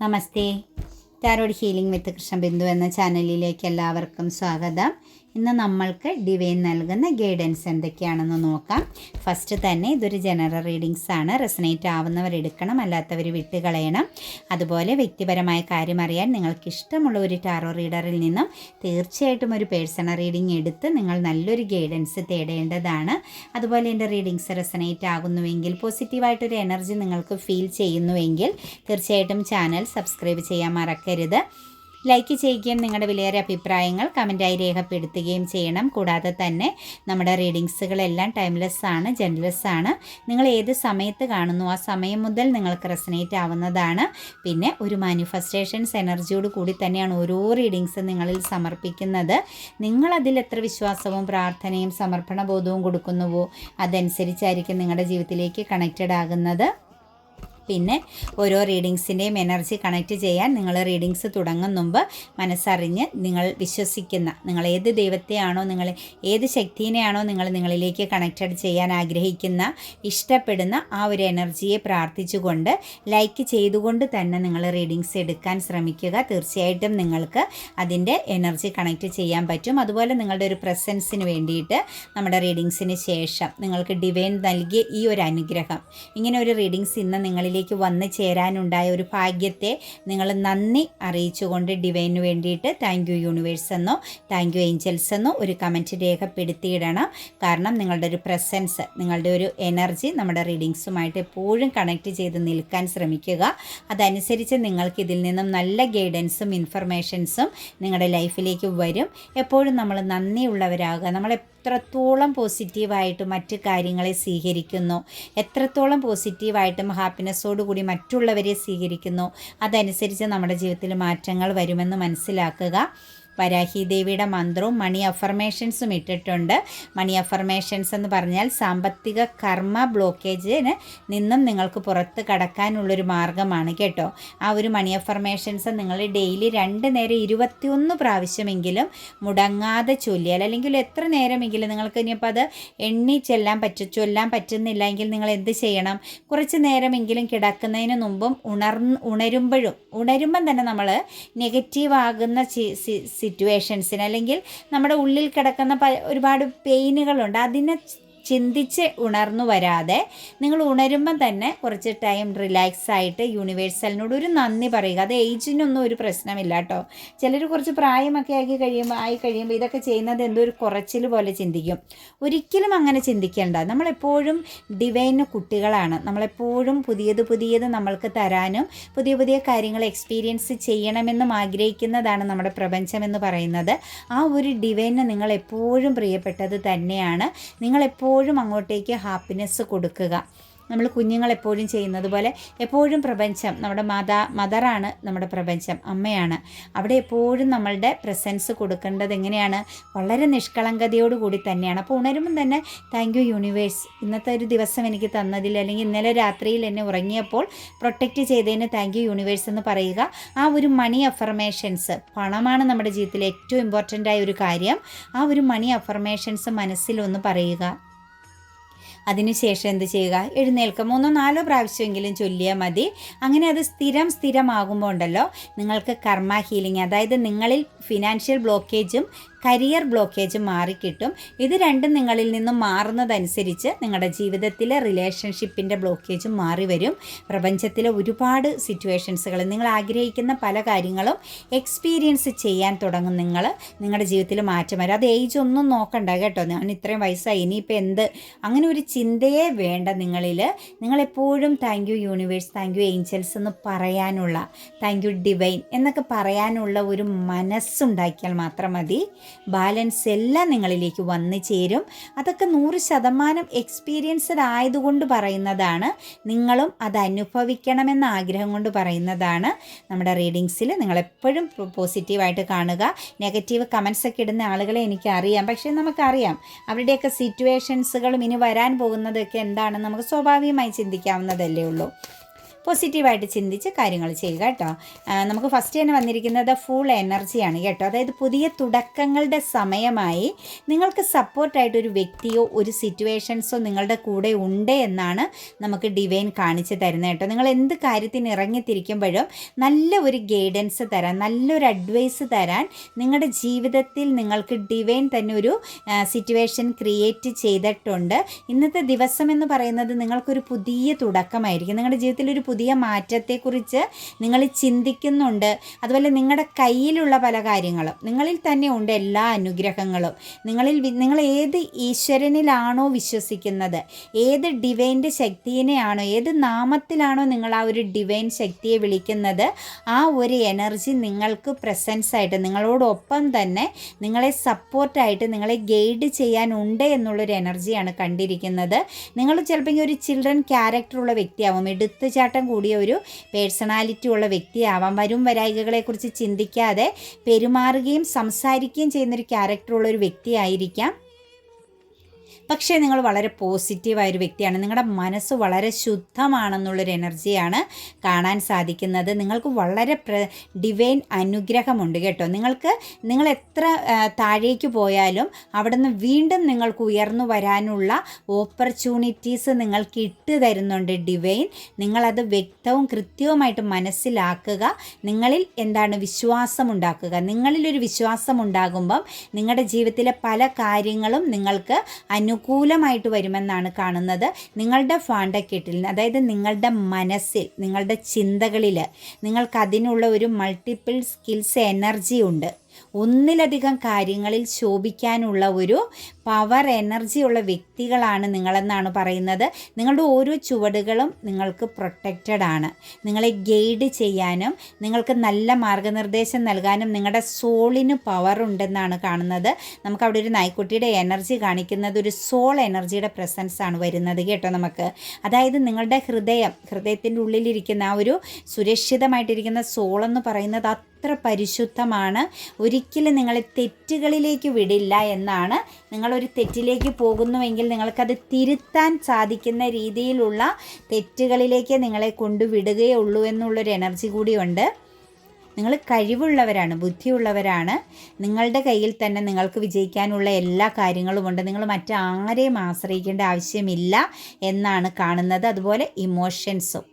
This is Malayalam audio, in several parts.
നമസ്തേ. ടാരോഡ് ഹീലിംഗ് വിത്ത് കൃഷ്ണബിന്ദു എന്ന ചാനലിലേക്ക് എല്ലാവർക്കും സ്വാഗതം. ഇന്ന് നമ്മൾക്ക് ഡിവൈൻ നൽകുന്ന ഗൈഡൻസ് എന്തൊക്കെയാണെന്ന് നോക്കാം. ഫസ്റ്റ് തന്നെ ഇതൊരു ജനറൽ റീഡിങ്സ് ആണ്. റെസനേറ്റ് ആവുന്നവർ എടുക്കണം, അല്ലാത്തവർ വിട്ടുകളയണം. അതുപോലെ വ്യക്തിപരമായ കാര്യം അറിയാൻ നിങ്ങൾക്ക് ഇഷ്ടമുള്ള ഒരു ടാറോ റീഡറിൽ നിന്നും തീർച്ചയായിട്ടും ഒരു പേഴ്സണൽ റീഡിംഗ് എടുത്ത് നിങ്ങൾ നല്ലൊരു ഗൈഡൻസ് തേടേണ്ടതാണ്. അതുപോലെ എൻ്റെ റീഡിങ്സ് റെസനേറ്റ് ആകുന്നുവെങ്കിൽ, പോസിറ്റീവായിട്ടൊരു എനർജി നിങ്ങൾക്ക് ഫീൽ ചെയ്യുന്നുവെങ്കിൽ തീർച്ചയായിട്ടും ചാനൽ സബ്സ്ക്രൈബ് ചെയ്യാൻ മറക്കരുത്. ലൈക്ക് ചെയ്യുകയും നിങ്ങളുടെ വിലയേറിയ അഭിപ്രായങ്ങൾ കമൻറ്റായി രേഖപ്പെടുത്തുകയും ചെയ്യണം. കൂടാതെ തന്നെ നമ്മുടെ റീഡിങ്സുകളെല്ലാം ടൈംലെസ് ആണ്, ജെൻലെസ് ആണ്. നിങ്ങൾ ഏത് സമയത്ത് കാണുന്നു ആ സമയം മുതൽ നിങ്ങൾക്ക് റെസനേറ്റ് ആവുന്നതാണ്. പിന്നെ ഒരു മാനിഫെസ്റ്റേഷൻസ് എനർജിയോട് കൂടി തന്നെയാണ് ഓരോ റീഡിങ്സ് നിങ്ങളിൽ സമർപ്പിക്കുന്നത്. നിങ്ങളതിൽ എത്ര വിശ്വാസവും പ്രാർത്ഥനയും സമർപ്പണബോധവും കൊടുക്കുന്നുവോ അതനുസരിച്ചായിരിക്കും നിങ്ങളുടെ ജീവിതത്തിലേക്ക് കണക്റ്റഡ് ആകുന്നത്. പിന്നെ ഓരോ റീഡിങ്സിൻ്റെയും എനർജി കണക്റ്റ് ചെയ്യാൻ നിങ്ങൾ റീഡിങ്സ് തുടങ്ങും മുമ്പ് മനസ്സറിഞ്ഞ് നിങ്ങൾ വിശ്വസിക്കുന്ന, നിങ്ങൾ ഏത് ദൈവത്തെയാണോ, നിങ്ങൾ ഏത് ശക്തിനെയാണോ നിങ്ങളിലേക്ക് കണക്റ്റഡ് ചെയ്യാൻ ആഗ്രഹിക്കുന്ന, ഇഷ്ടപ്പെടുന്ന ആ ഒരു എനർജിയെ പ്രാർത്ഥിച്ചുകൊണ്ട് ലൈക്ക് ചെയ്തുകൊണ്ട് തന്നെ നിങ്ങൾ റീഡിങ്സ് എടുക്കാൻ ശ്രമിക്കുക. തീർച്ചയായിട്ടും നിങ്ങൾക്ക് അതിൻ്റെ എനർജി കണക്റ്റ് ചെയ്യാൻ പറ്റും. അതുപോലെ നിങ്ങളുടെ ഒരു പ്രസൻസിന് വേണ്ടിയിട്ട് നമ്മുടെ റീഡിങ്സിന് ശേഷം നിങ്ങൾക്ക് ഡിവൈൻ നൽകിയ ഈ ഒരു അനുഗ്രഹം, ഇങ്ങനെ ഒരു റീഡിങ്സ് ഇന്ന് നിങ്ങളിലേക്ക് വന്നു ചേരാനുണ്ടായ ഒരു ഭാഗ്യത്തെ നിങ്ങൾ നന്ദി അറിയിച്ചുകൊണ്ട് ഡിവൈനു വേണ്ടിയിട്ട് താങ്ക് യു യൂണിവേഴ്സ് എന്നോ താങ്ക് യു ഏഞ്ചൽസ് എന്നോ ഒരു കമൻറ്റ് രേഖപ്പെടുത്തിയിടണം. കാരണം നിങ്ങളുടെ ഒരു പ്രസൻസ്, നിങ്ങളുടെ ഒരു എനർജി നമ്മുടെ റീഡിങ്സുമായിട്ട് എപ്പോഴും കണക്റ്റ് ചെയ്ത് നിൽക്കാൻ ശ്രമിക്കുക. അതനുസരിച്ച് നിങ്ങൾക്ക് ഇതിൽ നിന്നും നല്ല ഗൈഡൻസും ഇൻഫർമേഷൻസും നിങ്ങളുടെ ലൈഫിലേക്ക് വരും. എപ്പോഴും നമ്മൾ നന്ദിയുള്ളവരാകുക. നമ്മൾ എത്രത്തോളം പോസിറ്റീവായിട്ട് മറ്റ് കാര്യങ്ങളെ സ്വീകരിക്കുന്നു, എത്രത്തോളം പോസിറ്റീവായിട്ടും ഹാപ്പിനെസ്സോടു കൂടി മറ്റുള്ളവരെ സ്വീകരിക്കുന്നു, അതനുസരിച്ച് നമ്മുടെ ജീവിതത്തിൽ മാറ്റങ്ങൾ വരുമെന്ന് മനസ്സിലാക്കുക. വരാഹി ദേവിയുടെ മന്ത്രവും മണി അഫർമേഷൻസും ഇട്ടിട്ടുണ്ട്. മണി അഫർമേഷൻസ് എന്ന് പറഞ്ഞാൽ സാമ്പത്തിക കർമ്മ ബ്ലോക്കേജിന് നിന്നും നിങ്ങൾക്ക് പുറത്ത് കടക്കാനുള്ളൊരു മാർഗ്ഗമാണ് കേട്ടോ. ആ ഒരു മണി അഫർമേഷൻസ് നിങ്ങൾ ഡെയിലി 2 നേരം 21 പ്രാവശ്യമെങ്കിലും മുടങ്ങാതെ ചൊല്ലിയാൽ, അല്ലെങ്കിൽ എത്ര നേരമെങ്കിലും നിങ്ങൾക്ക് ഇനിയിപ്പോൾ അത് ചൊല്ലാൻ പറ്റുന്നില്ല എങ്കിൽ നിങ്ങൾ എന്ത് ചെയ്യണം? കുറച്ച് നേരമെങ്കിലും കിടക്കുന്നതിന് മുമ്പും ഉണരുമ്പം തന്നെ നമ്മൾ നെഗറ്റീവ് ആകുന്ന സിറ്റുവേഷൻസിന്, അല്ലെങ്കിൽ നമ്മുടെ ഉള്ളിൽ കിടക്കുന്ന ഒരുപാട് പെയിനുകളുണ്ട്, അതിനെ ചിന്തിച്ച് ഉണർന്നു വരാതെ നിങ്ങൾ ഉണരുമ്പം തന്നെ കുറച്ച് ടൈം റിലാക്സ് ആയിട്ട് യൂണിവേഴ്സലിനോട് ഒരു നന്ദി പറയുക. അത് ഏജിനൊന്നും ഒരു പ്രശ്നമില്ല കേട്ടോ. ചിലർ കുറച്ച് പ്രായമൊക്കെ ആയി കഴിയുമ്പോൾ ഇതൊക്കെ ചെയ്യുന്നത് എന്തോ ഒരു കുറച്ചിൽ പോലെ ചിന്തിക്കും. ഒരിക്കലും അങ്ങനെ ചിന്തിക്കേണ്ട. നമ്മളെപ്പോഴും ഡിവൈന് കുട്ടികളാണ്. നമ്മളെപ്പോഴും പുതിയത് നമ്മൾക്ക് തരാനും പുതിയ കാര്യങ്ങൾ എക്സ്പീരിയൻസ് ചെയ്യണമെന്നും ആഗ്രഹിക്കുന്നതാണ് നമ്മുടെ പ്രപഞ്ചമെന്ന് പറയുന്നത്. ആ ഒരു ഡിവൈന് നിങ്ങളെപ്പോഴും പ്രിയപ്പെട്ടത് തന്നെയാണ്. നിങ്ങളെപ്പോഴും അങ്ങോട്ടേക്ക് ഹാപ്പിനെസ് കൊടുക്കുക. നമ്മൾ കുഞ്ഞുങ്ങളെപ്പോഴും ചെയ്യുന്നത് പോലെ എപ്പോഴും പ്രപഞ്ചം, നമ്മുടെ മദറാണ് നമ്മുടെ പ്രപഞ്ചം, അമ്മയാണ്. അവിടെ എപ്പോഴും നമ്മളുടെ പ്രസൻസ് കൊടുക്കേണ്ടത് എങ്ങനെയാണ്? വളരെ നിഷ്കളങ്കതയോടുകൂടി തന്നെയാണ്. അപ്പോൾ ഉണരുമ്പം തന്നെ താങ്ക് യു യൂണിവേഴ്സ്, ഇന്നത്തെ ഒരു ദിവസം എനിക്ക് തന്നതിൽ, അല്ലെങ്കിൽ ഇന്നലെ രാത്രിയിൽ എന്നെ ഉറങ്ങിയപ്പോൾ പ്രൊട്ടക്റ്റ് ചെയ്തതിന് താങ്ക് യു യൂണിവേഴ്സ് എന്ന് പറയുക. ആ ഒരു മണി അഫർമേഷൻസ്, പണമാണ് നമ്മുടെ ജീവിതത്തിലെ ഏറ്റവും ഇമ്പോർട്ടൻ്റ് ആയ ഒരു കാര്യം. ആ ഒരു മണി അഫർമേഷൻസ് മനസ്സിലൊന്ന് പറയുക. അതിനുശേഷം എന്ത് ചെയ്യുക? എഴുന്നേൽക്കുക. 3-4 പ്രാവശ്യമെങ്കിലും ചൊല്ലിയാൽ മതി. അങ്ങനെ അത് സ്ഥിരമാകുമ്പോൾ ഉണ്ടല്ലോ, നിങ്ങൾക്ക് കർമ്മ ഹീലിംഗ്, അതായത് നിങ്ങളിൽ ഫിനാൻഷ്യൽ ബ്ലോക്കേജും കരിയർ ബ്ലോക്കേജും മാറിക്കിട്ടും. ഇത് രണ്ടും നിങ്ങളിൽ നിന്നും മാറുന്നതനുസരിച്ച് നിങ്ങളുടെ ജീവിതത്തിലെ റിലേഷൻഷിപ്പിൻ്റെ ബ്ലോക്കേജും മാറി വരും. പ്രപഞ്ചത്തിലെ ഒരുപാട് സിറ്റുവേഷൻസുകൾ, നിങ്ങൾ ആഗ്രഹിക്കുന്ന പല കാര്യങ്ങളും എക്സ്പീരിയൻസ് ചെയ്യാൻ തുടങ്ങും. നിങ്ങളുടെ ജീവിതത്തിൽ മാറ്റം വരും. അത് ഏജ് ഒന്നും നോക്കണ്ട കേട്ടോ. ഞാൻ ഇത്രയും വയസ്സായി, ഇനിയിപ്പോൾ എന്ത്, അങ്ങനെ ഒരു ചിന്തയെ വേണ്ട. നിങ്ങളെപ്പോഴും thank you universe, thank you angels എന്ന് പറയാനുള്ള, താങ്ക് യു ഡിവൈൻ എന്നൊക്കെ പറയാനുള്ള ഒരു മനസ്സുണ്ടാക്കിയാൽ മാത്രം മതി. ബാലൻസ് എല്ലാം നിങ്ങളിലേക്ക് വന്നു ചേരും. അതൊക്കെ 100% എക്സ്പീരിയൻസ്ഡ് ആയതുകൊണ്ട് പറയുന്നതാണ്. നിങ്ങളും അത് അനുഭവിക്കണമെന്ന ആഗ്രഹം കൊണ്ട് പറയുന്നതാണ്. നമ്മുടെ റീഡിങ്സിൽ നിങ്ങളെപ്പോഴും പോസിറ്റീവായിട്ട് കാണുക. നെഗറ്റീവ് കമൻസ് ഒക്കെ ഇടുന്ന ആളുകളെ എനിക്കറിയാം. പക്ഷേ നമുക്കറിയാം അവരുടെയൊക്കെ സിറ്റുവേഷൻസുകളും ഇനി വരാൻ പോകുന്നതൊക്കെ എന്താണെന്ന് നമുക്ക് സ്വാഭാവികമായി ചിന്തിക്കാവുന്നതല്ലേ ഉള്ളൂ. പോസിറ്റീവായിട്ട് ചിന്തിച്ച് കാര്യങ്ങൾ ചെയ്യുക കേട്ടോ. നമുക്ക് ഫസ്റ്റ് തന്നെ വന്നിരിക്കുന്നത് ഫുൾ എനർജിയാണ് കേട്ടോ. അതായത് പുതിയ തുടക്കങ്ങളുടെ സമയമായി. നിങ്ങൾക്ക് സപ്പോർട്ടായിട്ടൊരു വ്യക്തിയോ ഒരു സിറ്റുവേഷൻസോ നിങ്ങളുടെ കൂടെ ഉണ്ട് എന്നാണ് നമുക്ക് ഡിവൈൻ കാണിച്ചു തരുന്നത് കേട്ടോ. നിങ്ങൾ എന്ത് കാര്യത്തിന് ഇറങ്ങിത്തിരിക്കുമ്പോഴും നല്ല ഒരു ഗൈഡൻസ് തരാൻ, നല്ലൊരു അഡ്വൈസ് തരാൻ നിങ്ങളുടെ ജീവിതത്തിൽ നിങ്ങൾക്ക് ഡിവൈൻ തന്നെ ഒരു സിറ്റുവേഷൻ ക്രിയേറ്റ് ചെയ്തിട്ടുണ്ട്. ഇന്നത്തെ ദിവസം എന്ന് പറയുന്നത് നിങ്ങൾക്കൊരു പുതിയ തുടക്കമായിരിക്കും. നിങ്ങളുടെ ജീവിതത്തിൽ ഒരു പുതിയ മാറ്റത്തെക്കുറിച്ച് നിങ്ങൾ ചിന്തിക്കുന്നുണ്ട്. അതുപോലെ നിങ്ങളുടെ കയ്യിലുള്ള പല കാര്യങ്ങളും നിങ്ങളിൽ തന്നെ ഉണ്ട്, എല്ലാ അനുഗ്രഹങ്ങളും നിങ്ങൾ ഏത് ഈശ്വരനിലാണോ വിശ്വസിക്കുന്നത്, ഏത് ഡിവൈൻ്റെ ശക്തിയെയാണോ, ഏത് നാമത്തിലാണോ നിങ്ങൾ ആ ഒരു ഡിവൈൻ ശക്തിയെ വിളിക്കുന്നത്, ആ ഒരു എനർജി നിങ്ങൾക്ക് പ്രസൻസ് ആയിട്ട് നിങ്ങളോടൊപ്പം തന്നെ നിങ്ങളെ സപ്പോർട്ടായിട്ട് നിങ്ങളെ ഗൈഡ് ചെയ്യാനുണ്ട് എന്നുള്ളൊരു എനർജിയാണ് കണ്ടിരിക്കുന്നത്. നിങ്ങൾ ചിലപ്പോൾ ഒരു ചിൽഡ്രൻ ക്യാരക്ടറുള്ള വ്യക്തിയാവും, എടുത്തുചാട്ടം കൂടിയ ഒരു പേഴ്സണാലിറ്റി ഉള്ള വ്യക്തിയാവാം. വരും വരായികകളെക്കുറിച്ച് ചിന്തിക്കാതെ പെരുമാറുകയും സംസാരിക്കുകയും ചെയ്യുന്നൊരു ക്യാരക്ടറുള്ള ഒരു വ്യക്തിയായിരിക്കാം. പക്ഷേ നിങ്ങൾ വളരെ പോസിറ്റീവായൊരു വ്യക്തിയാണ്. നിങ്ങളുടെ മനസ്സ് വളരെ ശുദ്ധമാണെന്നുള്ളൊരു എനർജിയാണ് കാണാൻ സാധിക്കുന്നത്. നിങ്ങൾക്ക് വളരെ ഡിവൈൻ അനുഗ്രഹമുണ്ട് കേട്ടോ. നിങ്ങൾ എത്ര താഴേക്ക് പോയാലും അവിടെ നിന്ന് വീണ്ടും നിങ്ങൾക്ക് ഉയർന്നു വരാനുള്ള ഓപ്പർച്യൂണിറ്റീസ് നിങ്ങൾക്ക് ഇട്ട് തരുന്നുണ്ട് ഡിവൈൻ. നിങ്ങളത് വ്യക്തവും കൃത്യവുമായിട്ട് മനസ്സിലാക്കുക. നിങ്ങളിൽ വിശ്വാസം ഉണ്ടാക്കുക. നിങ്ങളിലൊരു വിശ്വാസം ഉണ്ടാകുമ്പം നിങ്ങളുടെ ജീവിതത്തിലെ പല കാര്യങ്ങളും നിങ്ങൾക്ക് അനുകൂലമായിട്ട് വരുമെന്നാണ് കാണുന്നത്. നിങ്ങളുടെ ഫാണ്ടക്കെട്ടിൽ, അതായത് നിങ്ങളുടെ മനസ്സിൽ, നിങ്ങളുടെ ചിന്തകളിൽ നിങ്ങൾക്കതിനുള്ള ഒരു മൾട്ടിപ്പിൾ സ്കിൽസ് എനർജി ഉണ്ട്. ഒന്നിലധികം കാര്യങ്ങളിൽ ശോഭിക്കാനുള്ള ഒരു പവർ എനർജിയുള്ള വ്യക്തികളാണ് നിങ്ങളെന്നാണ് പറയുന്നത്. നിങ്ങളുടെ ഓരോ ചുവടുകളും നിങ്ങൾക്ക് പ്രൊട്ടക്റ്റഡ് ആണ്. നിങ്ങളെ ഗൈഡ് ചെയ്യാനും നിങ്ങൾക്ക് നല്ല മാർഗനിർദ്ദേശം നൽകാനും നിങ്ങളുടെ സോളിന് പവർ ഉണ്ടെന്നാണ് കാണുന്നത്. നമുക്കവിടെ ഒരു നായ്ക്കുട്ടിയുടെ എനർജി കാണിക്കുന്നത് ഒരു സോൾ എനർജിയുടെ പ്രസൻസ് ആണ് വരുന്നത് കേട്ടോ. നമുക്ക് അതായത് നിങ്ങളുടെ ഹൃദയത്തിൻ്റെ ഉള്ളിലിരിക്കുന്ന ആ ഒരു സുരക്ഷിതമായിട്ടിരിക്കുന്ന സോളെന്ന് പറയുന്നത് അത്ര പരിശുദ്ധമാണ്. ഒരിക്കലും നിങ്ങളെ തെറ്റുകളിലേക്ക് വിടില്ല എന്നാണ്. നിങ്ങളൊരു തെറ്റിലേക്ക് പോകുന്നുവെങ്കിൽ നിങ്ങൾക്കത് തിരുത്താൻ സാധിക്കുന്ന രീതിയിലുള്ള തെറ്റുകളിലേക്ക് നിങ്ങളെ കൊണ്ടുവിടുകയുള്ളൂ എന്നുള്ളൊരു എനർജി കൂടിയുണ്ട്. നിങ്ങൾ കഴിവുള്ളവരാണ്, ബുദ്ധിയുള്ളവരാണ്. നിങ്ങളുടെ കയ്യിൽ തന്നെ നിങ്ങൾക്ക് വിജയിക്കാനുള്ള എല്ലാ കാര്യങ്ങളുമുണ്ട്. നിങ്ങൾ മറ്റാരെയും ആശ്രയിക്കേണ്ട ആവശ്യമില്ല എന്നാണ് കാണുന്നത്. അതുപോലെ ഇമോഷൻസും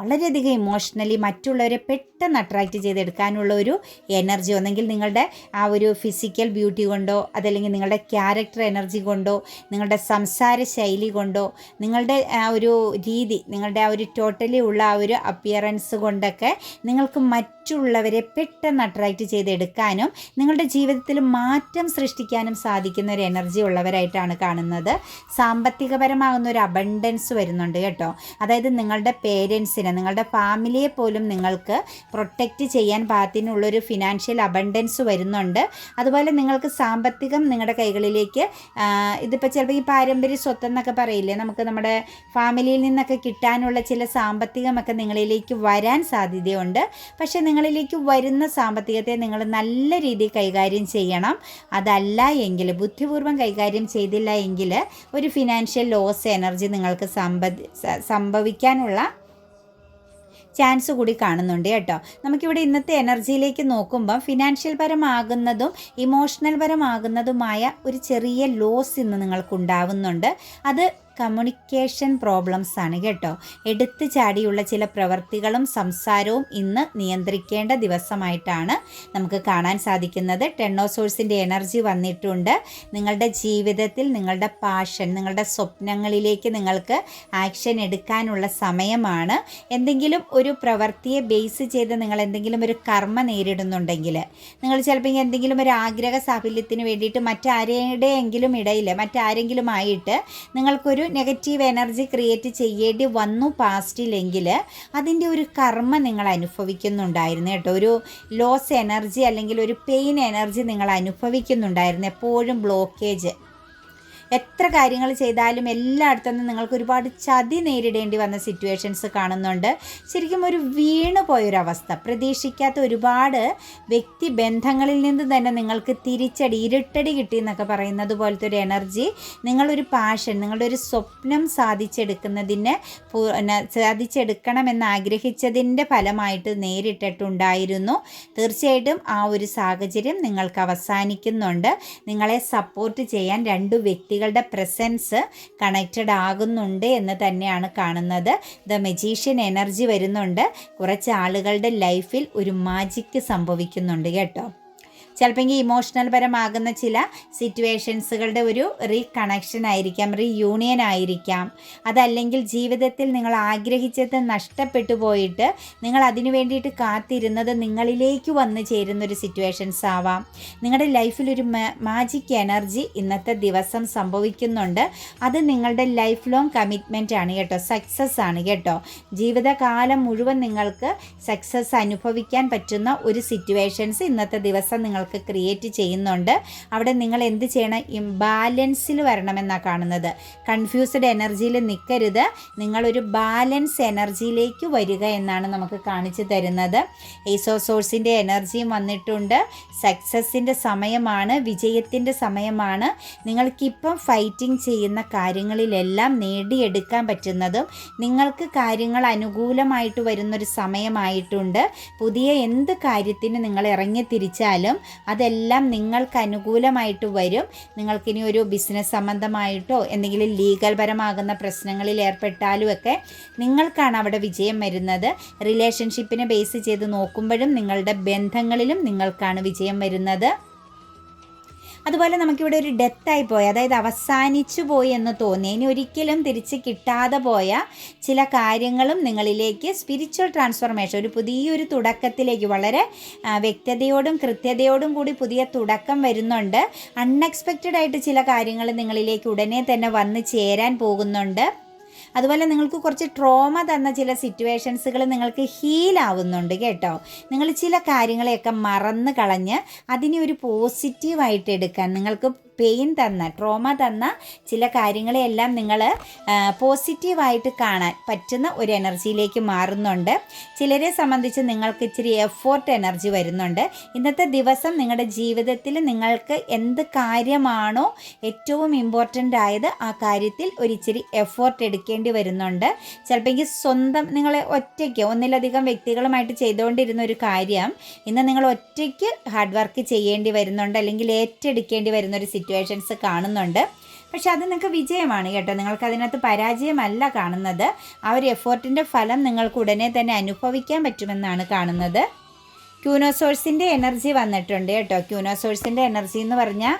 വളരെയധികം ഇമോഷണലി മറ്റുള്ളവരെ പെട്ടെന്ന് അട്രാക്റ്റ് ചെയ്തെടുക്കാനുള്ള ഒരു എനർജി, ഒന്നെങ്കിൽ നിങ്ങളുടെ ആ ഒരു ഫിസിക്കൽ ബ്യൂട്ടി കൊണ്ടോ, അതല്ലെങ്കിൽ നിങ്ങളുടെ ക്യാരക്ടർ എനർജി കൊണ്ടോ, നിങ്ങളുടെ സംസാര ശൈലി കൊണ്ടോ, നിങ്ങളുടെ ആ ഒരു രീതി, നിങ്ങളുടെ ആ ഒരു ടോട്ടലി ഉള്ള ആ ഒരു അപ്പിയറൻസ് കൊണ്ടൊക്കെ നിങ്ങൾക്ക് മറ്റുള്ളവരെ പെട്ടെന്ന് അട്രാക്റ്റ് ചെയ്തെടുക്കാനും നിങ്ങളുടെ ജീവിതത്തിൽ മാറ്റം സൃഷ്ടിക്കാനും സാധിക്കുന്ന ഒരു എനർജി ഉള്ളവരായിട്ടാണ് കാണുന്നത്. സാമ്പത്തികപരമാകുന്ന ഒരു അബണ്ടൻസ് വരുന്നുണ്ട് കേട്ടോ. അതായത് നിങ്ങളുടെ പേരൻസിനെ, നിങ്ങളുടെ ഫാമിലിയെ പോലും നിങ്ങൾക്ക് പ്രൊട്ടക്റ്റ് ചെയ്യാൻ പാകത്തിനുള്ളൊരു ഫിനാൻഷ്യൽ അബണ്ടൻസ് വരുന്നുണ്ട്. അതുപോലെ നിങ്ങൾക്ക് സാമ്പത്തികം നിങ്ങളുടെ കൈകളിലേക്ക്, ഇതിപ്പോൾ ചിലപ്പോൾ ഈ പാരമ്പര്യ സ്വത്തെന്നൊക്കെ പറയില്ലേ, നമുക്ക് നമ്മുടെ ഫാമിലിയിൽ നിന്നൊക്കെ കിട്ടാനുള്ള ചില സാമ്പത്തികമൊക്കെ നിങ്ങളിലേക്ക് വരാൻ സാധ്യതയുണ്ട്. പക്ഷേ നിങ്ങളിലേക്ക് വരുന്ന സാമ്പത്തികത്തെ നിങ്ങൾ നല്ല രീതിയിൽ കൈകാര്യം ചെയ്യണം. അതല്ല എങ്കിൽ, ബുദ്ധിപൂർവ്വം കൈകാര്യം ചെയ്തില്ല എങ്കിൽ ഒരു ഫിനാൻഷ്യൽ ലോസ് എനർജി നിങ്ങൾക്ക് സംഭവിക്കാനുള്ള ചാൻസ് കൂടി കാണുന്നുണ്ട് കേട്ടോ. നമുക്കിവിടെ ഇന്നത്തെ എനർജിയിലേക്ക് നോക്കുമ്പോൾ ഫിനാൻഷ്യൽ പരമാകുന്നതും ഇമോഷണൽ പരമാകുന്നതുമായ ഒരു ചെറിയ ലോസ് ഇന്ന് നിങ്ങൾക്കുണ്ടാവുന്നുണ്ട്. അത് കമ്മ്യൂണിക്കേഷൻ പ്രോബ്ലംസ് ആണ് കേട്ടോ. എടുത്തു ചാടിയുള്ള ചില പ്രവൃത്തികളും സംസാരവും ഇന്ന് നിയന്ത്രിക്കേണ്ട ദിവസമായിട്ടാണ് നമുക്ക് കാണാൻ സാധിക്കുന്നത്. 10 ഓഫ് സോഴ്സിൻ്റെ എനർജി വന്നിട്ടുണ്ട്. നിങ്ങളുടെ ജീവിതത്തിൽ നിങ്ങളുടെ പാഷൻ, നിങ്ങളുടെ സ്വപ്നങ്ങളിലേക്ക് നിങ്ങൾക്ക് ആക്ഷൻ എടുക്കാനുള്ള സമയമാണ്. എന്തെങ്കിലും ഒരു പ്രവൃത്തിയെ ബേസ് ചെയ്ത് നിങ്ങൾ എന്തെങ്കിലും ഒരു കർമ്മ നേരിടുന്നുണ്ടെങ്കിൽ, നിങ്ങൾ ചിലപ്പോൾ എന്തെങ്കിലും ഒരു ആഗ്രഹ സാഫല്യത്തിന് വേണ്ടിയിട്ട് മറ്റാരുടെയെങ്കിലും ഇടയിൽ മറ്റാരെങ്കിലുമായിട്ട് നിങ്ങൾക്കൊരു നെഗറ്റീവ് എനർജി ക്രിയേറ്റ് ചെയ്യേണ്ടി വന്നു പാസ്റ്റിലെങ്കിൽ അതിൻ്റെ ഒരു കർമ്മ നിങ്ങൾ അനുഭവിക്കുന്നുണ്ടായിരുന്നു കേട്ടോ. ഒരു ലോസ് എനർജി അല്ലെങ്കിൽ ഒരു പെയിൻ എനർജി നിങ്ങൾ അനുഭവിക്കുന്നുണ്ടായിരുന്നു. എപ്പോഴും ബ്ലോക്കേജ് എത്ര കാര്യങ്ങൾ ചെയ്താലും എല്ലായിടത്തുനിന്നും നിങ്ങൾക്ക് ഒരുപാട് ചതി നേരിടേണ്ടി വന്ന സിറ്റുവേഷൻസ് കാണുന്നുണ്ട്. ശരിക്കും ഒരു വീണു പോയൊരവസ്ഥ, പ്രതീക്ഷിക്കാത്ത ഒരുപാട് വ്യക്തിബന്ധങ്ങളിൽ നിന്ന് തന്നെ നിങ്ങൾക്ക് തിരിച്ചടി, ഇരുട്ടടി കിട്ടി എന്നൊക്കെ പറയുന്നത് പോലത്തെ ഒരു എനർജി, നിങ്ങളൊരു പാഷൻ, നിങ്ങളുടെ ഒരു സ്വപ്നം സാധിച്ചെടുക്കണമെന്ന് ആഗ്രഹിച്ചതിൻ്റെ ഫലമായിട്ട് നേരിട്ടിട്ടുണ്ടായിരുന്നു. തീർച്ചയായിട്ടും ആ ഒരു സാഹചര്യം നിങ്ങൾക്ക് അവസാനിക്കുന്നുണ്ട്. നിങ്ങളെ സപ്പോർട്ട് ചെയ്യാൻ 2 വ്യക്തികളുടെ പ്രസൻസ് കണക്റ്റഡ് ആകുന്നുണ്ട് എന്ന് തന്നെയാണ് കാണുന്നത്. ദ മജീഷ്യൻ എനർജി വരുന്നുണ്ട്. കുറച്ച് ആളുകളുടെ ലൈഫിൽ ഒരു മാജിക്ക് സംഭവിക്കുന്നുണ്ട് കേട്ടോ. ചിലപ്പോൾ ഇമോഷണൽ പരമാകുന്ന ചില സിറ്റുവേഷൻസുകളുടെ ഒരു റീകണക്ഷൻ ആയിരിക്കാം, റീയൂണിയൻ ആയിരിക്കാം. അതല്ലെങ്കിൽ ജീവിതത്തിൽ നിങ്ങൾ ആഗ്രഹിച്ചത് നഷ്ടപ്പെട്ടു പോയിട്ട് നിങ്ങൾ അതിനു വേണ്ടിയിട്ട് കാത്തിരുന്നത് നിങ്ങളിലേക്ക് വന്നു ചേരുന്നൊരു സിറ്റുവേഷൻസ് ആവാം. നിങ്ങളുടെ ലൈഫിലൊരു മാജിക് എനർജി ഇന്നത്തെ ദിവസം സംഭവിക്കുന്നുണ്ട്. അത് നിങ്ങളുടെ ലൈഫ് ലോങ് കമ്മിറ്റ്മെൻ്റ് ആണ് കേട്ടോ, സക്സസ് ആണ് കേട്ടോ. ജീവിതകാലം മുഴുവൻ നിങ്ങൾക്ക് സക്സസ് അനുഭവിക്കാൻ പറ്റുന്ന ഒരു സിറ്റുവേഷൻസ് ഇന്നത്തെ ദിവസം നിങ്ങൾ ക്രിയേറ്റ് ചെയ്യുന്നുണ്ട്. അവിടെ നിങ്ങൾ എന്ത് ചെയ്യണം? ഇംബാലൻസിൽ വരണമെന്നാണ് കാണുന്നത്. കൺഫ്യൂസ്ഡ് എനർജിയിൽ നിൽക്കരുത്, നിങ്ങളൊരു ബാലൻസ് എനർജിയിലേക്ക് വരിക എന്നാണ് നമുക്ക് കാണിച്ചു തരുന്നത്. ഏസ് ഓഫ് സോഴ്സിൻ്റെ എനർജിയും വന്നിട്ടുണ്ട്. സക്സസിൻ്റെ സമയമാണ്, വിജയത്തിൻ്റെ സമയമാണ്. നിങ്ങൾക്കിപ്പം ഫൈറ്റിംഗ് ചെയ്യുന്ന കാര്യങ്ങളിലെല്ലാം നേടിയെടുക്കാൻ പറ്റുന്നതും നിങ്ങൾക്ക് കാര്യങ്ങൾ അനുകൂലമായിട്ട് വരുന്നൊരു സമയമായിട്ടുണ്ട്. പുതിയ എന്ത് കാര്യത്തിന് നിങ്ങൾ ഇറങ്ങി തിരിച്ചാലും അതെല്ലാം നിങ്ങൾക്ക് അനുകൂലമായിട്ട് വരും. നിങ്ങൾക്കിനി ഒരു ബിസിനസ് സംബന്ധമായിട്ടോ എന്തെങ്കിലും ലീഗൽ പരമാകുന്ന പ്രശ്നങ്ങളിൽ ഏർപ്പെട്ടാലും ഒക്കെ നിങ്ങൾക്കാണ് അവിടെ വിജയം വരുന്നത്. റിലേഷൻഷിപ്പിനെ ബേസ് ചെയ്ത് നോക്കുമ്പോഴും നിങ്ങളുടെ ബന്ധങ്ങളിലും നിങ്ങൾക്കാണ് വിജയം വരുന്നത്. അതുപോലെ നമുക്കിവിടെ ഒരു ഡെത്തായി പോയ, അതായത് അവസാനിച്ചു പോയി എന്ന് തോന്നി, ഇനി ഒരിക്കലും തിരിച്ച് കിട്ടാതെ പോയ ചില കാര്യങ്ങളും നിങ്ങളിലേക്ക് സ്പിരിച്വൽ ട്രാൻസ്ഫോർമേഷൻ, ഒരു പുതിയൊരു തുടക്കത്തിലേക്ക് വളരെ വ്യക്തതയോടും കൃത്യതയോടും കൂടി പുതിയ തുടക്കം വരുന്നുണ്ട്. അൺഎക്സ്പെക്റ്റഡ് ആയിട്ട് ചില കാര്യങ്ങൾ നിങ്ങളിലേക്ക് ഉടനെ തന്നെ വന്ന് ചേരാൻ പോകുന്നുണ്ട്. അതുപോലെ നിങ്ങൾക്ക് കുറച്ച് ട്രോമ തന്ന ചില സിറ്റുവേഷൻസുകൾ നിങ്ങൾക്ക് ഹീലാവുന്നുണ്ട് കേട്ടോ. നിങ്ങൾ ചില കാര്യങ്ങളെയൊക്കെ മറന്ന് കളഞ്ഞ് അതിനെ ഒരു പോസിറ്റീവായിട്ട് എടുക്കാൻ, നിങ്ങൾക്ക് പെയിൻ തന്ന, ട്രോമ തന്ന ചില കാര്യങ്ങളെയെല്ലാം നിങ്ങൾ പോസിറ്റീവായിട്ട് കാണാൻ പറ്റുന്ന ഒരു എനർജിയിലേക്ക് മാറുന്നുണ്ട്. ചിലരെ സംബന്ധിച്ച് നിങ്ങൾക്ക് ഇച്ചിരി എഫോർട്ട് എനർജി വരുന്നുണ്ട്. ഇന്നത്തെ ദിവസം നിങ്ങളുടെ ജീവിതത്തിൽ നിങ്ങൾക്ക് എന്ത് കാര്യമാണോ ഏറ്റവും ഇമ്പോർട്ടൻ്റ് ആയത് ആ കാര്യത്തിൽ ഒരിച്ചിരി എഫോർട്ട് എടുക്കേണ്ടി വരുന്നുണ്ട്. ചിലപ്പോൾ സ്വന്തം നിങ്ങളെ ഒറ്റയ്ക്ക് ഒന്നിലധികം വ്യക്തികളുമായിട്ട് ചെയ്തുകൊണ്ടിരുന്ന ഒരു കാര്യം ഇന്ന് നിങ്ങൾ ഒറ്റയ്ക്ക് ഹാർഡ് വർക്ക് ചെയ്യേണ്ടി വരുന്നുണ്ട്, അല്ലെങ്കിൽ ഏറ്റെടുക്കേണ്ടി വരുന്നൊരു സിറ്റുവേഷൻസ് കാണുന്നുണ്ട്. പക്ഷെ അത് നിങ്ങൾക്ക് വിജയമാണ് കേട്ടോ. നിങ്ങൾക്ക് അതിനകത്ത് പരാജയമല്ല കാണുന്നത്. ആ ഒരു എഫേർട്ടിൻ്റെ ഫലം നിങ്ങൾക്ക് ഉടനെ തന്നെ അനുഭവിക്കാൻ പറ്റുമെന്നാണ് കാണുന്നത്. ക്യൂനോസോഴ്സിൻ്റെ എനർജി വന്നിട്ടുണ്ട് കേട്ടോ. ക്യൂനോസോഴ്സിൻ്റെ എനർജി എന്ന് പറഞ്ഞാൽ,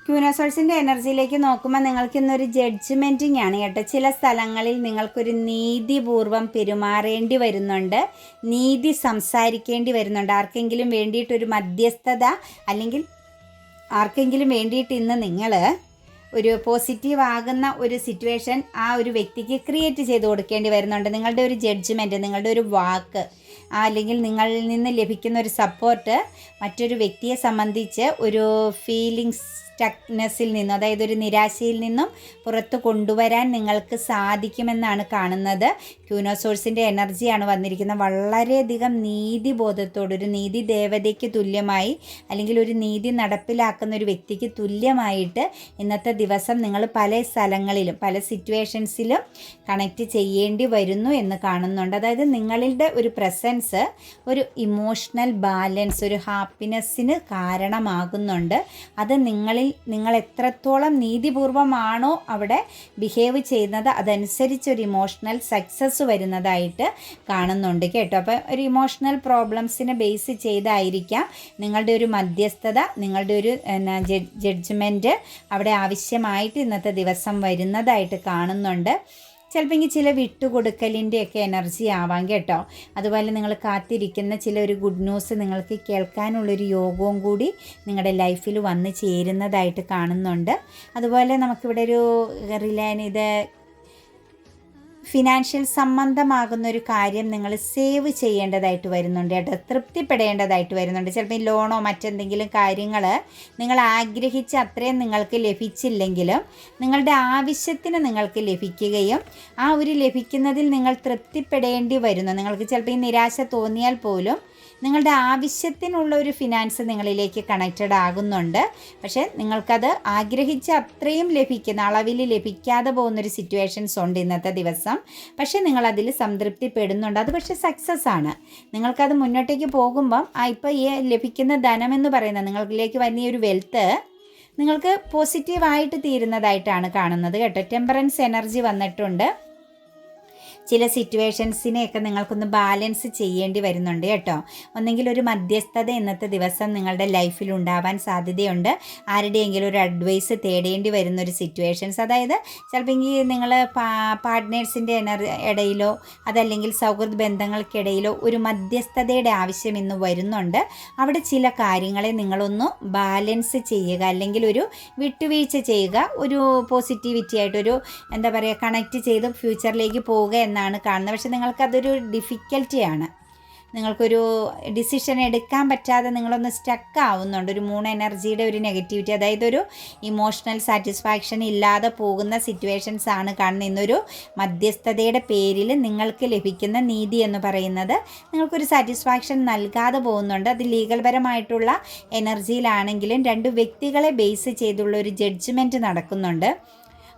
ക്യൂനോസോഴ്സിൻ്റെ എനർജിയിലേക്ക് നോക്കുമ്പോൾ നിങ്ങൾക്ക് ഇന്നൊരു ജഡ്ജ്മെൻറ്റിങ് ആണ് കേട്ടോ. ചില സ്ഥലങ്ങളിൽ നിങ്ങൾക്കൊരു നീതിപൂർവം പെരുമാറേണ്ടി വരുന്നുണ്ട്, നീതി സംസാരിക്കേണ്ടി വരുന്നുണ്ട്. ആർക്കെങ്കിലും വേണ്ടിയിട്ടൊരു മധ്യസ്ഥത, അല്ലെങ്കിൽ ആർക്കെങ്കിലും വേണ്ടിയിട്ട് ഇന്ന് നിങ്ങൾ ഒരു പോസിറ്റീവ് ആകുന്ന ഒരു സിറ്റുവേഷൻ ആ ഒരു വ്യക്തിക്ക് ക്രിയേറ്റ് ചെയ്ത് കൊടുക്കേണ്ടി വരുന്നുണ്ട്. നിങ്ങളുടെ ഒരു ജഡ്ജ്മെൻറ്റ്, നിങ്ങളുടെ ഒരു വാക്ക്, അല്ലെങ്കിൽ നിങ്ങളിൽ നിന്ന് ലഭിക്കുന്ന ഒരു സപ്പോർട്ട് മറ്റൊരു വ്യക്തിയെ സംബന്ധിച്ച് ഒരു ഫീലിങ്സ് സ്റ്റക്നെസ്സിൽ നിന്നും, അതായത് ഒരു നിരാശയിൽ നിന്നും പുറത്ത് കൊണ്ടുവരാൻ നിങ്ങൾക്ക് സാധിക്കുമെന്നാണ് കാണുന്നത്. ക്യൂനോസോഴ്സിൻ്റെ എനർജിയാണ് വന്നിരിക്കുന്നത്. വളരെയധികം നീതിബോധത്തോട്, ഒരു നീതി ദേവതയ്ക്ക് തുല്യമായി, അല്ലെങ്കിൽ ഒരു നീതി നടപ്പിലാക്കുന്ന ഒരു വ്യക്തിക്ക് തുല്യമായിട്ട് ഇന്നത്തെ ദിവസം നിങ്ങൾ പല സ്ഥലങ്ങളിലും പല സിറ്റുവേഷൻസിലും കണക്റ്റ് ചെയ്യേണ്ടി വരുന്നു എന്ന് കാണുന്നുണ്ട്. അതായത് നിങ്ങളുടെ ഒരു പ്രസൻസ് ഒരു ഇമോഷണൽ ബാലൻസ്, ഒരു ഹാപ്പിനെസ്സിന് കാരണമാകുന്നുണ്ട്. അത് നിങ്ങൾ എത്രത്തോളം നീതിപൂർവമാണോ അവിടെ ബിഹേവ് ചെയ്യുന്നത് അതനുസരിച്ചൊരു ഇമോഷണൽ സക്സസ് വരുന്നതായിട്ട് കാണുന്നുണ്ട് കേട്ടോ. അപ്പോൾ ഒരു ഇമോഷണൽ പ്രോബ്ലംസിനെ ബേസ് ചെയ്തായിരിക്കാം നിങ്ങളുടെ ഒരു മധ്യസ്ഥത, നിങ്ങളുടെ ഒരു ജഡ്ജ്മെൻറ്റ് അവിടെ ആവശ്യമായിട്ട് ഇന്നത്തെ ദിവസം വരുന്നതായിട്ട് കാണുന്നുണ്ട്. ചിലപ്പോൾ ചില വിട്ടുകൊടുക്കലിൻ്റെയൊക്കെ എനർജി ആവാം കേട്ടോ. അതുപോലെ നിങ്ങൾ കാത്തിരിക്കുന്ന ചില ഒരു ഗുഡ് ന്യൂസ് നിങ്ങൾക്ക് കേൾക്കാനുള്ളൊരു യോഗവും കൂടി നിങ്ങളുടെ ലൈഫിൽ വന്ന് ചേരുന്നതായിട്ട് കാണുന്നുണ്ട്. അതുപോലെ നമുക്കിവിടെ ഒരു ഫിനാൻഷ്യൽ സംബന്ധമാകുന്ന ഒരു കാര്യം നിങ്ങൾ സേവ് ചെയ്യേണ്ടതായിട്ട് വരുന്നുണ്ട് കേട്ടോ, തൃപ്തിപ്പെടേണ്ടതായിട്ട് വരുന്നുണ്ട്. ചിലപ്പോൾ ഈ ലോണോ മറ്റെന്തെങ്കിലും കാര്യങ്ങൾ നിങ്ങൾ ആഗ്രഹിച്ച അത്രയും നിങ്ങൾക്ക് ലഭിച്ചില്ലെങ്കിലും നിങ്ങളുടെ ആവശ്യത്തിന് നിങ്ങൾക്ക് ലഭിക്കുകയും ആ ഒരു ലഭിക്കുന്നതിൽ നിങ്ങൾ തൃപ്തിപ്പെടേണ്ടി വരുന്നു. നിങ്ങൾക്ക് ചിലപ്പോൾ ഈ നിരാശ തോന്നിയാൽ പോലും നിങ്ങളുടെ ആവശ്യത്തിനുള്ള ഒരു ഫിനാൻസ് നിങ്ങളിലേക്ക് കണക്റ്റഡ് ആകുന്നുണ്ട്. പക്ഷേ നിങ്ങൾക്കത് ആഗ്രഹിച്ച അത്രയും ലഭിക്കുന്ന അളവിൽ ലഭിക്കാതെ പോകുന്നൊരു സിറ്റുവേഷൻസ് ഉണ്ട് ഇന്നത്തെ ദിവസം. പക്ഷേ നിങ്ങളതിൽ സംതൃപ്തിപ്പെടുന്നുണ്ട്. അത് പക്ഷേ സക്സസ് ആണ്. നിങ്ങൾക്കത് മുന്നോട്ടേക്ക് പോകുമ്പം ഇപ്പോൾ ഈ ലഭിക്കുന്ന ധനമെന്ന് പറയുന്നത് നിങ്ങളിലേക്ക് വലിയൊരു വെൽത്ത് നിങ്ങൾക്ക് പോസിറ്റീവായിട്ട് തീരുന്നതായിട്ടാണ് കാണുന്നത് കേട്ടോ. ടെമ്പറൻസ് എനർജി വന്നിട്ടുണ്ട്. ചില സിറ്റുവേഷൻസിനെയൊക്കെ നിങ്ങൾക്കൊന്ന് ബാലൻസ് ചെയ്യേണ്ടി വരുന്നുണ്ട് കേട്ടോ. ഒന്നെങ്കിൽ ഒരു മധ്യസ്ഥത ഇന്നത്തെ ദിവസം നിങ്ങളുടെ ലൈഫിൽ ഉണ്ടാവാൻ സാധ്യതയുണ്ട്. ആരുടെയെങ്കിലും ഒരു അഡ്വൈസ് തേടേണ്ടി വരുന്നൊരു സിറ്റുവേഷൻസ്, അതായത് ചിലപ്പോൾ നിങ്ങൾ പാർട്ട്നേഴ്സിൻ്റെ ഇടയിലോ അതല്ലെങ്കിൽ സൗഹൃദ ബന്ധങ്ങൾക്കിടയിലോ ഒരു മധ്യസ്ഥതയുടെ ആവശ്യം ഇന്ന് വരുന്നുണ്ട്. അവിടെ ചില കാര്യങ്ങളെ നിങ്ങളൊന്ന് ബാലൻസ് ചെയ്യുക, അല്ലെങ്കിൽ ഒരു വിട്ടുവീഴ്ച ചെയ്യുക, ഒരു പോസിറ്റിവിറ്റി ആയിട്ടൊരു എന്താ പറയുക കണക്റ്റ് ചെയ്ത് ഫ്യൂച്ചറിലേക്ക് പോവുക എന്നാണ് കാണുന്നത്. പക്ഷെ നിങ്ങൾക്കതൊരു ഡിഫിക്കൽറ്റിയാണ്. നിങ്ങൾക്കൊരു ഡിസിഷൻ എടുക്കാൻ പറ്റാതെ നിങ്ങളൊന്ന് സ്റ്റക്ക് ആവുന്നുണ്ട്. ഒരു മൂൺ എനർജിയുടെ ഒരു നെഗറ്റിവിറ്റി, അതായത് ഒരു ഇമോഷണൽ സാറ്റിസ്ഫാക്ഷൻ ഇല്ലാതെ പോകുന്ന സിറ്റുവേഷൻസ് ആണ് കാണുന്നത്. ഇന്നൊരു മധ്യസ്ഥതയുടെ പേരിൽ നിങ്ങൾക്ക് ലഭിക്കുന്ന നീതി എന്ന് പറയുന്നത് നിങ്ങൾക്കൊരു സാറ്റിസ്ഫാക്ഷൻ നൽകാതെ പോകുന്നുണ്ട്. അത് ലീഗൽ പരമായിട്ടുള്ള എനർജിയിലാണെങ്കിലും രണ്ട് വ്യക്തികളെ ബേസ് ചെയ്തുള്ള ഒരു ജഡ്ജ്മെൻറ്റ് നടക്കുന്നുണ്ട്.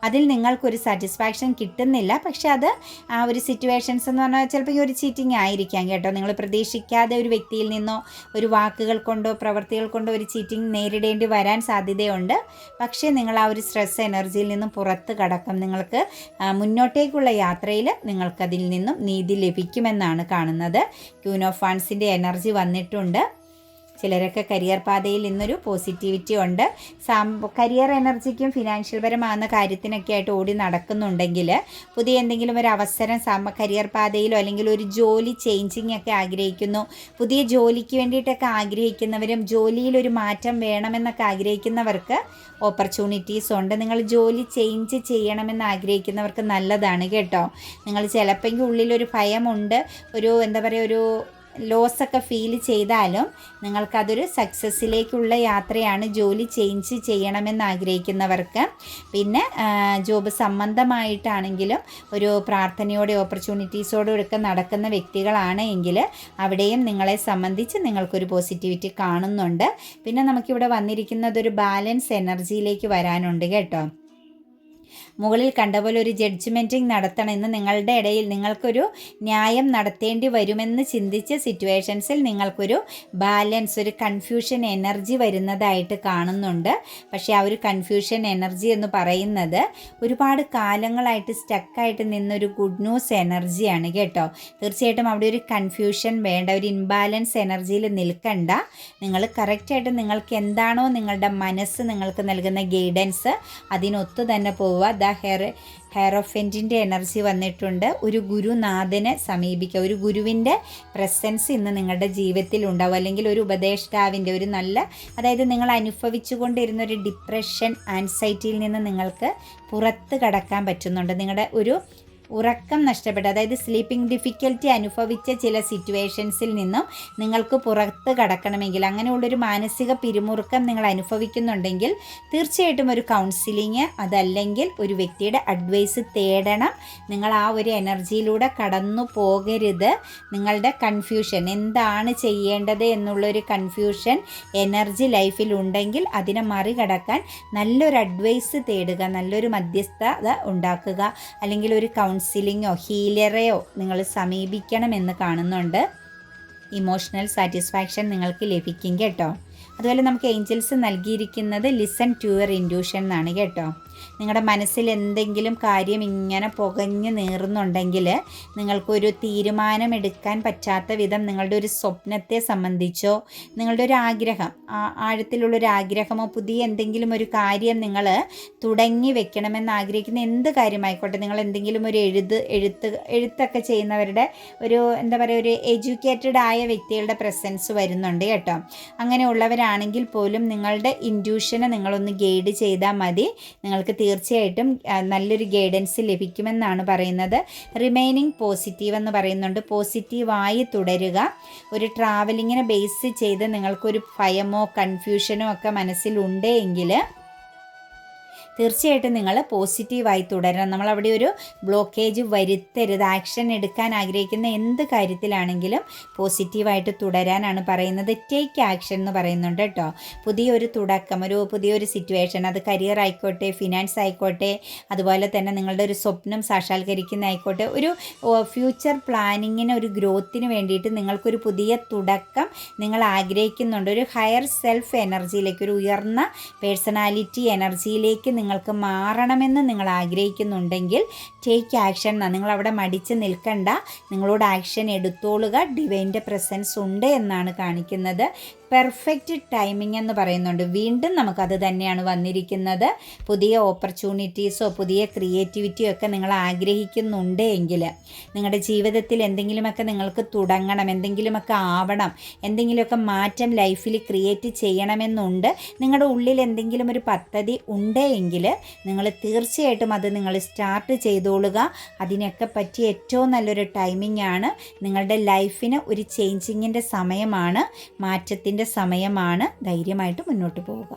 അതിൽ നിങ്ങൾക്കൊരു സാറ്റിസ്ഫാക്ഷൻ കിട്ടുന്നില്ല. പക്ഷെ അത് ആ ഒരു സിറ്റുവേഷൻസ് എന്ന് പറഞ്ഞാൽ ചിലപ്പോൾ ഈ ഒരു ചീറ്റിംഗ് ആയിരിക്കാം കേട്ടോ. നിങ്ങൾ പ്രതീക്ഷിക്കാതെ ഒരു വ്യക്തിയിൽ നിന്നോ ഒരു വാക്കുകൾ കൊണ്ടോ പ്രവൃത്തികൾ കൊണ്ടോ ഒരു ചീറ്റിംഗ് നേരിടേണ്ടി വരാൻ സാധ്യതയുണ്ട്. പക്ഷേ നിങ്ങൾ ആ ഒരു സ്ട്രെസ് എനർജിയിൽ നിന്നും പുറത്ത് കടക്കും. നിങ്ങൾക്ക് മുന്നോട്ടേക്കുള്ള യാത്രയിൽ നിങ്ങൾക്കതിൽ നിന്നും നീതി ലഭിക്കുമെന്നാണ് കാണുന്നത്. ക്യൂൻ ഓഫ് വാൻസിൻ്റെ എനർജി വന്നിട്ടുണ്ട്. ചിലരൊക്കെ കരിയർ പാതയിൽ ഇന്നൊരു പോസിറ്റിവിറ്റി ഉണ്ട്. കരിയർ എനർജിക്കും ഫിനാൻഷ്യൽ പരമാകുന്ന കാര്യത്തിനൊക്കെ ആയിട്ട് ഓടി നടക്കുന്നുണ്ടെങ്കിൽ പുതിയ എന്തെങ്കിലും ഒരു അവസരം കരിയർ പാതയിലോ അല്ലെങ്കിൽ ഒരു ജോലി ചേഞ്ചിങ് ഒക്കെ ആഗ്രഹിക്കുന്നു, പുതിയ ജോലിക്ക് വേണ്ടിയിട്ടൊക്കെ ആഗ്രഹിക്കുന്നവരും ജോലിയിലൊരു മാറ്റം വേണമെന്നൊക്കെ ആഗ്രഹിക്കുന്നവർക്ക് ഓപ്പർച്യൂണിറ്റീസ് ഉണ്ട്. നിങ്ങൾ ജോലി ചേഞ്ച് ചെയ്യണമെന്ന് ആഗ്രഹിക്കുന്നവർക്ക് നല്ലതാണ് കേട്ടോ. നിങ്ങൾ ചിലപ്പോൾ ഉള്ളിലൊരു ഭയമുണ്ട്, ഒരു എന്താ പറയുക ഒരു ലോസൊക്കെ ഫീൽ ചെയ്താലും നിങ്ങൾക്കതൊരു സക്സസ്സിലേക്കുള്ള യാത്രയാണ് ജോലി ചേഞ്ച് ചെയ്യണമെന്ന് ആഗ്രഹിക്കുന്നവർക്ക്. പിന്നെ ജോബ് സംബന്ധമായിട്ടാണെങ്കിലും ഒരു പ്രാർത്ഥനയോടെ ഓപ്പർച്യൂണിറ്റീസോടൊക്കെ നടക്കുന്ന വ്യക്തികളാണ് എങ്കിൽ അവിടെയും നിങ്ങളെ സംബന്ധിച്ച് നിങ്ങൾക്കൊരു പോസിറ്റിവിറ്റി കാണുന്നുണ്ട്. പിന്നെ നമുക്കിവിടെ വന്നിരിക്കുന്നതൊരു ബാലൻസ് എനർജിയിലേക്ക് വരാനുണ്ട് കേട്ടോ. മുകളിൽ കണ്ട പോലെ ഒരു ജഡ്ജ്മെൻറ്റിങ് നടത്തണമെന്ന് നിങ്ങളുടെ ഇടയിൽ നിങ്ങൾക്കൊരു ന്യായം നടത്തേണ്ടി വരുമെന്ന് ചിന്തിച്ച സിറ്റുവേഷൻസിൽ നിങ്ങൾക്കൊരു ബാലൻസ്, ഒരു കൺഫ്യൂഷൻ എനർജി വരുന്നതായിട്ട് കാണുന്നുണ്ട്. പക്ഷേ ആ ഒരു കൺഫ്യൂഷൻ എനർജി എന്ന് പറയുന്നത് ഒരുപാട് കാലങ്ങളായിട്ട് സ്റ്റക്കായിട്ട് നിന്നൊരു ഗുഡ് ന്യൂസ് എനർജിയാണ് കേട്ടോ. തീർച്ചയായിട്ടും അവിടെ ഒരു കൺഫ്യൂഷൻ വേണ്ട, ഒരു ഇൻബാലൻസ് എനർജിയിൽ നിൽക്കണ്ട. നിങ്ങൾ കറക്റ്റായിട്ട് നിങ്ങൾക്ക് എന്താണോ നിങ്ങളുടെ മനസ്സ് നിങ്ങൾക്ക് നൽകുന്ന ഗൈഡൻസ് അതിനൊത്തു തന്നെ പോവുക. ഹെയറോഫെൻറ്റിൻ്റെ എനർജി വന്നിട്ടുണ്ട്. ഒരു ഗുരുനാഥനെ സമീപിക്കുക, ഒരു ഗുരുവിൻ്റെ പ്രസൻസ് ഇന്ന് നിങ്ങളുടെ ജീവിതത്തിൽ ഉണ്ടാവും. അല്ലെങ്കിൽ ഒരു ഉപദേഷ്ടാവിൻ്റെ ഒരു നല്ല, അതായത് നിങ്ങൾ അനുഭവിച്ചു കൊണ്ടിരുന്ന ഒരു ഡിപ്രഷൻ ആൻസൈറ്റിയിൽ നിന്ന് നിങ്ങൾക്ക് പുറത്ത് കടക്കാൻ പറ്റുന്നുണ്ട്. നിങ്ങളുടെ ഒരു ഉറക്കം നഷ്ടപ്പെട്ട, അതായത് സ്ലീപ്പിംഗ് ഡിഫിക്കൽറ്റി അനുഭവിച്ച ചില സിറ്റുവേഷൻസിൽ നിന്നും നിങ്ങൾക്ക് പുറത്ത് കടക്കണമെങ്കിൽ, അങ്ങനെയുള്ളൊരു മാനസിക പിരിമുറുക്കം നിങ്ങൾ അനുഭവിക്കുന്നുണ്ടെങ്കിൽ തീർച്ചയായിട്ടും ഒരു കൗൺസിലിങ് അതല്ലെങ്കിൽ ഒരു വ്യക്തിയുടെ അഡ്വൈസ് തേടണം. നിങ്ങൾ ആ ഒരു എനർജിയിലൂടെ കടന്നു പോകരുത്. നിങ്ങളുടെ കൺഫ്യൂഷൻ, എന്താണ് ചെയ്യേണ്ടത് എന്നുള്ളൊരു കൺഫ്യൂഷൻ എനർജി ലൈഫിൽ ഉണ്ടെങ്കിൽ അതിനെ മറികടക്കാൻ നല്ലൊരു അഡ്വൈസ് തേടുക, നല്ലൊരു മധ്യസ്ഥത ഉണ്ടാക്കുക, അല്ലെങ്കിൽ ഒരു കൗൺസിലിങ്ങോ ഹീലറെയോ നിങ്ങൾ സമീപിക്കണമെന്ന് കാണുന്നുണ്ട്. ഇമോഷണൽ സാറ്റിസ്ഫാക്ഷൻ നിങ്ങൾക്ക് ലഭിക്കും കേട്ടോ. അതുപോലെ നമുക്ക് ഏഞ്ചൽസ് നൽകിയിരിക്കുന്നത് ലിസൺ ടു യുവർ ഇൻറ്റ്യൂഷൻ എന്നാണ് കേട്ടോ. നിങ്ങളുടെ മനസ്സിൽ എന്തെങ്കിലും കാര്യം ഇങ്ങനെ പുകഞ്ഞു നീറുന്നുണ്ടെങ്കിൽ നിങ്ങൾക്കൊരു തീരുമാനമെടുക്കാൻ പറ്റാത്ത വിധം നിങ്ങളുടെ ഒരു സ്വപ്നത്തെ സംബന്ധിച്ചോ നിങ്ങളുടെ ഒരു ആഗ്രഹം, ആഴത്തിലുള്ളൊരു ആഗ്രഹമോ പുതിയ എന്തെങ്കിലും ഒരു കാര്യം നിങ്ങൾ തുടങ്ങി വെക്കണമെന്ന് ആഗ്രഹിക്കുന്ന എന്ത് കാര്യമായിക്കോട്ടെ, നിങ്ങൾ എന്തെങ്കിലും ഒരു എഴുത്തൊക്കെ ചെയ്യുന്നവരുടെ ഒരു എന്താ പറയുക ഒരു എഡ്യൂക്കേറ്റഡ് ആയ വ്യക്തികളുടെ പ്രസൻസ് വരുന്നുണ്ട് കേട്ടോ. അങ്ങനെയുള്ളവരാണെങ്കിൽ പോലും നിങ്ങളുടെ ഇൻറ്റ്യൂഷനെ നിങ്ങളൊന്ന് ഗൈഡ് ചെയ്താൽ മതി. നിങ്ങൾക്ക് നിങ്ങൾക്ക് തീർച്ചയായിട്ടും നല്ലൊരു ഗൈഡൻസ് ലഭിക്കുമെന്നാണ് പറയുന്നത്. റിമൈനിങ് പോസിറ്റീവ് എന്ന് പറയുന്നുണ്ട്. പോസിറ്റീവായി തുടരുക. ഒരു ട്രാവലിങ്ങിനെ ബേസ് ചെയ്ത് നിങ്ങൾക്കൊരു ഭയമോ കൺഫ്യൂഷനോ ഒക്കെ മനസ്സിലുണ്ടെങ്കിൽ തീർച്ചയായിട്ടും നിങ്ങൾ പോസിറ്റീവായി തുടരണം. നമ്മളവിടെ ഒരു ബ്ലോക്കേജ് വരുത്തരുത്. ആക്ഷൻ എടുക്കാൻ ആഗ്രഹിക്കുന്ന എന്ത് കാര്യത്തിലാണെങ്കിലും പോസിറ്റീവായിട്ട് തുടരാനാണ് പറയുന്നത്. ടേക്ക് ആക്ഷൻ എന്ന് പറയുന്നുണ്ട് കേട്ടോ. പുതിയൊരു തുടക്കം, പുതിയൊരു സിറ്റുവേഷൻ, അത് കരിയർ ആയിക്കോട്ടെ, ഫിനാൻസ് ആയിക്കോട്ടെ, അതുപോലെ തന്നെ നിങ്ങളുടെ ഒരു സ്വപ്നം സാക്ഷാത്കരിക്കുന്ന ആയിക്കോട്ടെ, ഒരു ഫ്യൂച്ചർ പ്ലാനിങ്ങിന്, ഒരു ഗ്രോത്തിന് വേണ്ടിയിട്ട് നിങ്ങൾക്കൊരു പുതിയ തുടക്കം നിങ്ങൾ ആഗ്രഹിക്കുന്നുണ്ട്. ഒരു ഹയർ സെൽഫ് എനർജിയിലേക്ക്, ഒരു ഉയർന്ന പേഴ്സണാലിറ്റി എനർജിയിലേക്ക് നിങ്ങൾക്ക് മാറണമെന്ന് നിങ്ങൾ ആഗ്രഹിക്കുന്നുണ്ടെങ്കിൽ ടേക്ക് ആക്ഷൻ. നിങ്ങളവിടെ മടിച്ച് നിൽക്കണ്ട, നിങ്ങളോട് ആക്ഷൻ എടുത്തോളുക. ഡിവൈൻ്റെ പ്രസൻസ് ഉണ്ട് എന്നാണ് കാണിക്കുന്നത്. പെർഫെക്റ്റ് ടൈമിംഗ് എന്ന് പറയുന്നുണ്ട്. വീണ്ടും നമുക്കത് തന്നെയാണ് വന്നിരിക്കുന്നത്. പുതിയ ഓപ്പർച്യൂണിറ്റീസോ പുതിയ ക്രിയേറ്റിവിറ്റിയോ ഒക്കെ നിങ്ങൾ ആഗ്രഹിക്കുന്നുണ്ട് എങ്കിൽ, നിങ്ങളുടെ ജീവിതത്തിൽ എന്തെങ്കിലുമൊക്കെ നിങ്ങൾക്ക് തുടങ്ങണം, എന്തെങ്കിലുമൊക്കെ ആവണം, എന്തെങ്കിലുമൊക്കെ മാറ്റം ലൈഫിൽ ക്രിയേറ്റ് ചെയ്യണമെന്നുണ്ട്, നിങ്ങളുടെ ഉള്ളിൽ എന്തെങ്കിലും ഒരു പദ്ധതി ഉണ്ട് എങ്കിൽ നിങ്ങൾ തീർച്ചയായിട്ടും അത് നിങ്ങൾ സ്റ്റാർട്ട് ചെയ്തോളുക. അതിനൊക്കെ പറ്റിയ ഏറ്റവും നല്ലൊരു ടൈമിംഗ് ആണ്. നിങ്ങളുടെ ലൈഫിന് ഒരു ചേഞ്ചിങ്ങിൻ്റെ സമയമാണ്, മാറ്റത്തിൻ്റെ സമയമാണ്. ധൈര്യമായിട്ട് മുന്നോട്ട് പോവുക.